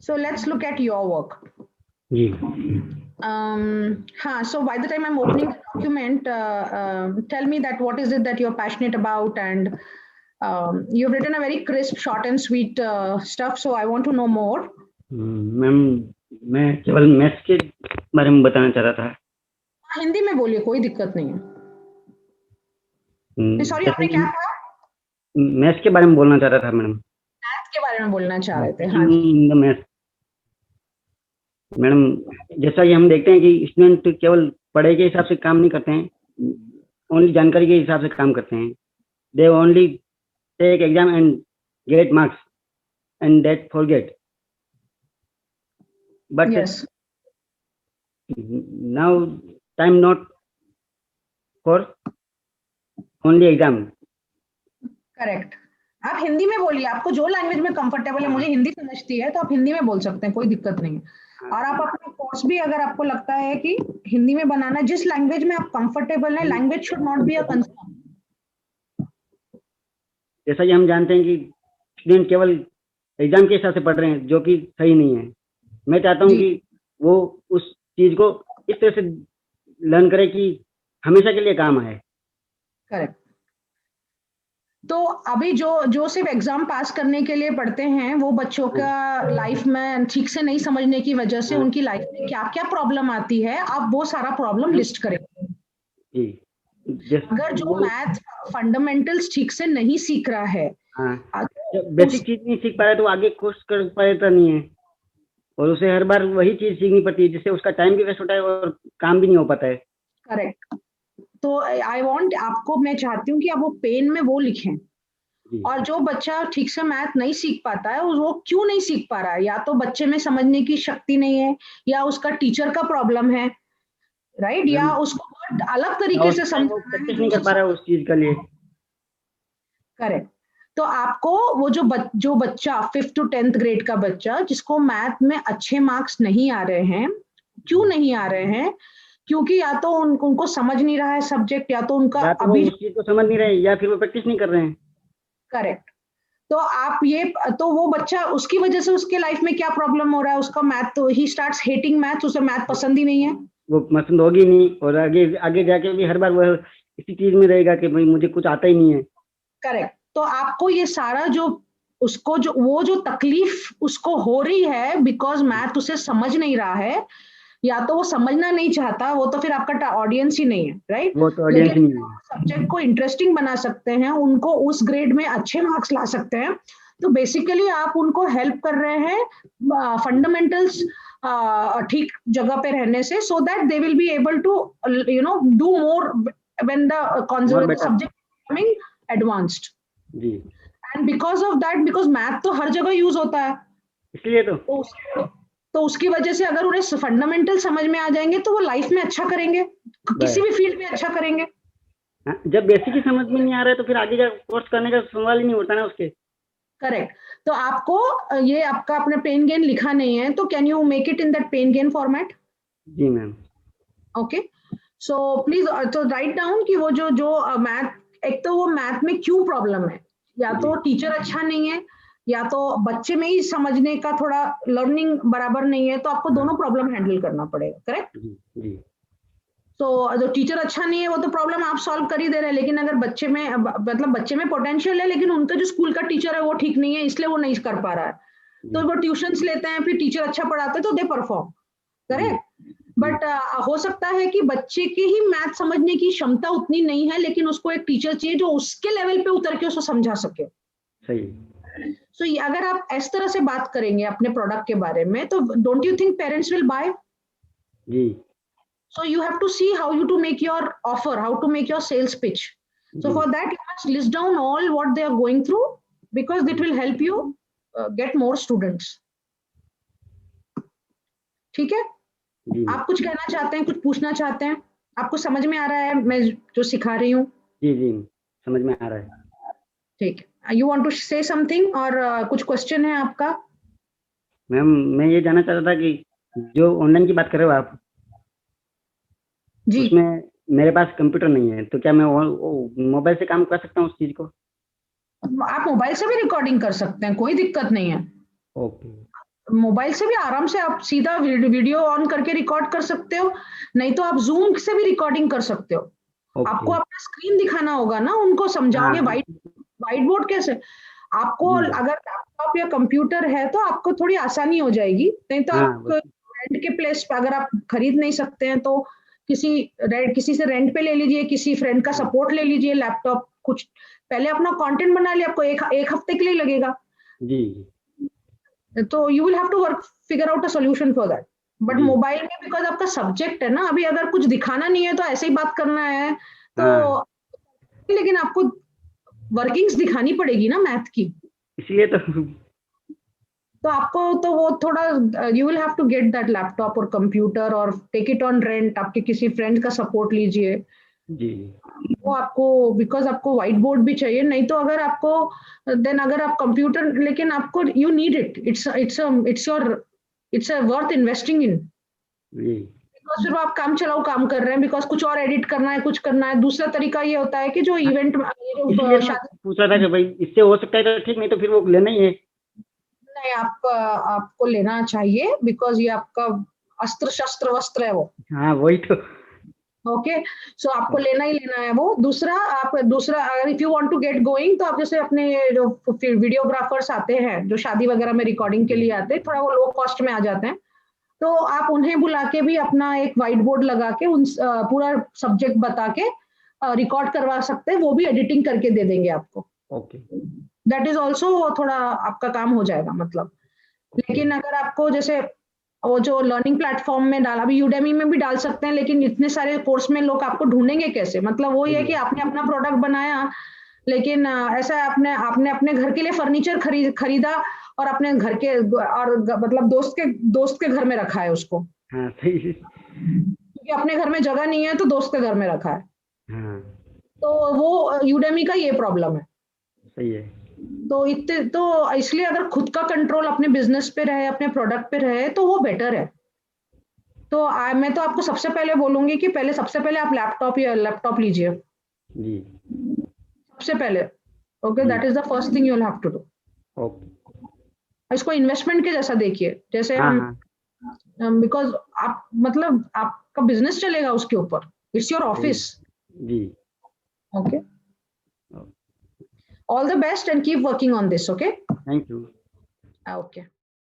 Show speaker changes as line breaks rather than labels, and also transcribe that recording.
So let's look at your work.
जी
So by the time I'm opening the document, tell me that what is it that you're passionate about, and you've written a very crisp, short and sweet stuff. So I want to know more.
Ma'am, मैं केवल maths के बारे में बताना चाह रहा था।
हिंदी में बोलिए, कोई दिक्कत नहीं है। सॉरी, आपने क्या कहा?
मैथ्स के बारे में बोलना चाह रहा था मैडम।
मैथ्स के बारे में बोलना चाह रहे थे। हाँ
मैथ्स मैडम, जैसा कि हम देखते हैं कि स्टूडेंट केवल पढ़ाई के हिसाब से काम नहीं करते हैं, ओनली जानकारी के हिसाब से काम करते हैं। They only take exam and get marks and that forget, but now time not for only exam.
Correct. आप हिंदी में बोलिए, आपको जो लैंग्वेज में कंफर्टेबल है। मुझे हिंदी समझती है तो आप हिंदी में बोल सकते हैं, कोई दिक्कत नहीं है। और आप अपना कोर्स भी, अगर आपको लगता है कि हिंदी में बनाना, जिस लैंग्वेज में आप कंफर्टेबल हैं, language should not be a concern.
जैसा कि हम जानते हैं कि स्टूडेंट केवल एग्जाम के हिसाब से पढ़ रहे हैं, जो कि सही नहीं है। मैं चाहता हूं कि वो उस चीज को इस तरह से लर्न करे कि हमेशा के लिए काम आए।
करेक्ट। तो अभी जो सिर्फ एग्जाम पास करने के लिए पढ़ते हैं, वो बच्चों का लाइफ में ठीक से नहीं समझने की वजह से उनकी लाइफ में क्या क्या प्रॉब्लम आती है, आप वो सारा प्रॉब्लम लिस्ट करेंगे। अगर जो मैथ फंडामेंटल्स ठीक से नहीं सीख रहा है,
बेसिक चीज नहीं सीख पा रहा है, तो आगे कोर्स कर पाता नहीं है, और उसे हर बार वही चीज सीखनी पड़ती है, जिससे उसका टाइम भी वेस्ट होता है और काम भी नहीं हो पाता है।
करेक्ट। तो मैं चाहती हूँ कि आप वो पेन में वो लिखें। और जो बच्चा ठीक से मैथ नहीं सीख पाता है, वो क्यों नहीं सीख पा रहा है? या तो बच्चे में समझने की शक्ति नहीं है, या उसका टीचर का प्रॉब्लम है, राइट? या उसको अलग तरीके से समझाना है,
नहीं कर पा रहा है उस चीज के लिए।
करेक्ट। तो आपको वो जो बच्चा 5th to 10th ग्रेड का बच्चा, जिसको मैथ में अच्छे मार्क्स नहीं आ रहे हैं, क्यों नहीं आ रहे हैं? क्योंकि या तो उनको समझ नहीं रहा है सब्जेक्ट, या तो उनका
अभी उस चीज को समझ नहीं रहे, या फिर वो प्रैक्टिस नहीं कर रहे हैं।
करेक्ट। तो वो बच्चा, उसकी वजह से उसके लाइफ में क्या प्रॉब्लम हो रहा है? उसका मैथ, तो ही स्टार्ट्स हेटिंग मैथ, उसे मैथ पसंद ही नहीं है,
वो पसंद होगी नहीं, और आगे जाके भी हर बार वो इसी चीज में रहेगा कि भाई मुझे कुछ आता ही नहीं है।
करेक्ट। तो आपको ये सारा वो जो तकलीफ उसको हो रही है, बिकॉज मैथ उसे समझ नहीं रहा है, या तो वो समझना नहीं चाहता, वो तो फिर आपका ऑडियंस ही नहीं है, राइट?
वो तो ऑडियंस ही नहीं है।
सब्जेक्ट को इंटरेस्टिंग बना सकते हैं, उनको उस ग्रेड में अच्छे मार्क्स ला सकते हैं। तो बेसिकली आप उनको हेल्प कर रहे हैं फंडामेंटल्स ठीक जगह पे रहने से, so that they will be able to do more when the subject coming advanced.
जी।
And because of that, because math तो हर जगह यूज होता है,
इसलिए
तो उसकी वजह से अगर उन्हें फंडामेंटल समझ में आ जाएंगे, तो वो लाइफ में अच्छा करेंगे, किसी भी फील्ड में अच्छा करेंगे।
जब बेसिक ही समझ में नहीं आ रहा है, तो फिर आगे कोर्स करने का सवाल ही नहीं उठता ना उसके।
करेक्ट। तो आपको ये आपका अपने पेन गेन लिखा नहीं है, तो can you make it in that pen gain format?
जी ma'am.
Okay, so please to write down कि वो जो मैथ, एक तो वो मैथ में क्यों प्रॉब्लम है, या तो टीचर अच्छा नहीं है, या तो बच्चे में ही समझने का थोड़ा लर्निंग बराबर नहीं है, तो आपको दोनों प्रॉब्लम हैंडल करना पड़ेगा। करेक्ट।
जी।
तो जो टीचर अच्छा नहीं है, वो तो प्रॉब्लम आप सॉल्व कर ही दे रहे हैं, लेकिन अगर बच्चे में, मतलब बच्चे में पोटेंशियल है, लेकिन उनका जो स्कूल का टीचर है वो ठीक नहीं है, इसलिए वो नहीं कर पा रहा है, तो वो ट्यूशंस लेते हैं, फिर टीचर अच्छा पढ़ाते हैं, तो दे परफॉर्म। करेक्ट। बट हो सकता है कि बच्चे की ही मैथ समझने की क्षमता उतनी नहीं है, लेकिन उसको एक टीचर चाहिए जो उसके लेवल पे उतर के उसको समझा सके।
सही।
सो अगर आप इस तरह से बात करेंगे अपने प्रोडक्ट के बारे में, तो don't you think parents will buy?
जी।
So you have to see how you to make your offer, how to make your sales pitch. So for that, you must list down all what they are going through, because it will help you get more students. ठीक है? आप कुछ कहना चाहते हैं, कुछ पूछना चाहते हैं? आपको समझ में आ रहा है मैं जो सिखा रही हूँ?
जी समझ में आ रहा है।
ठीक है। You want to say something, और कुछ क्वेश्चन है आपका?
मैम, मैं ये जानना चाहता था कि जो ऑनलाइन की बात कर रहे हो आप,
जी,
उसमें मेरे पास कंप्यूटर नहीं है, तो क्या मैं मोबाइल से काम कर सकता हूँ उस चीज को?
आप मोबाइल से भी रिकॉर्डिंग कर सकते हैं, कोई दिक्कत नहीं है।
ओके।
मोबाइल से भी आराम से आप सीधा वीडियो ऑन करके रिकॉर्ड कर सकते हो, नहीं तो आप जूम से भी रिकॉर्डिंग कर सकते हो। आपको
ओके।
अपना स्क्रीन दिखाना होगा ना, उनको समझाओगे
हाँ
व्हाइट व्हाइट बोर्ड कैसे। आपको
जी
अगर लैपटॉप या कंप्यूटर है तो आपको थोड़ी आसानी हो जाएगी, नहीं तो
हाँ
आप रेंट के प्लेस पे अगर आप खरीद नहीं सकते हैं तो किसी से रेंट पे ले लीजिए, किसी फ्रेंड का सपोर्ट ले लीजिए लैपटॉप। कुछ पहले अपना कंटेंट बना लिया, आपको एक हफ्ते के लिए लगेगा,
जी
तो you will have to work figure out a solution for that. But
जी
मोबाइल में बिकॉज आपका सब्जेक्ट है ना, अभी अगर कुछ दिखाना नहीं है तो ऐसे ही बात करना है तो,
हाँ,
लेकिन आपको वर्किंग्स दिखानी पड़ेगी ना मैथ की।
इसलिए तो
तो आपको तो वो थोड़ा you will have to get that laptop और कंप्यूटर और टेक इट ऑन रेंट, आपके किसी फ्रेंड का सपोर्ट लीजिए।
जी
वो आपको बिकॉज आपको व्हाइट बोर्ड भी चाहिए, नहीं तो अगर आपको देन अगर आप कंप्यूटर, लेकिन आपको you need it, it's a worth investing in.
जी
बिकॉज फिर वो आप काम चलाओ काम कर रहे हैं, बिकॉज कुछ और एडिट करना है, कुछ करना है। दूसरा तरीका ये होता है कि जो
हाँ,
इवेंट
इसलिए
जो
तो मैं
शादी,
पूछ रहा था कि भाई इससे हो सकता है तो ठीक, नहीं तो फिर वो लेना ही है।
नहीं आप आपको लेना चाहिए, बिकॉज ये आपका अस्त्र शस्त्र वस्त्र है वो।
हाँ वही तो।
ओके, सो आपको लेना ही लेना है वो। दूसरा अगर if you want to get going, तो आप जैसे अपने जो वीडियोग्राफर्स आते हैं जो शादी वगैरह में रिकॉर्डिंग के लिए आते हैं, थोड़ा वो लो कॉस्ट में आ जाते हैं, तो आप उन्हें बुला के भी अपना एक व्हाइट बोर्ड लगा के पूरा सब्जेक्ट बता के रिकॉर्ड करवा सकते हैं, वो भी एडिटिंग करके दे देंगे आपको।
ओके
दैट इज ऑल्सो थोड़ा आपका काम हो जाएगा मतलब।
ओके।
लेकिन अगर आपको जैसे वो जो लर्निंग प्लेटफॉर्म में डाला, अभी यूडेमी में भी डाल सकते हैं, लेकिन इतने सारे कोर्स में लोग आपको ढूंढेंगे कैसे। मतलब वो ये है कि आपने अपना प्रोडक्ट बनाया, लेकिन ऐसा है आपने आपने अपने घर के लिए फर्नीचर खरीदा और अपने घर के और मतलब दोस्त के घर में रखा है उसको,
हाँ सही।
क्योंकि अपने घर में जगह नहीं है तो दोस्त के घर में रखा है।
हाँ
तो वो यूडेमी का ये प्रॉब्लम है।
सही है।
तो इतने तो इसलिए अगर खुद का कंट्रोल अपने बिजनेस पे रहे, अपने प्रोडक्ट पे रहे, तो वो बेटर है। तो मैं तो आपको सबसे पहले बोलूंगी कि सबसे पहले आप लैपटॉप लीजिए
जी
सबसे पहले। ओके,
जी
that is the first thing you will have to do.
Okay.
इसको इन्वेस्टमेंट के जैसा देखिए, जैसे
हाँ
हम
हाँ
बिकॉज आप मतलब आपका बिजनेस चलेगा उसके ऊपर, इट्स योर
सही।
ऑफिस।
जी
okay, all the best and keep working on this. Okay
thank you.
Okay.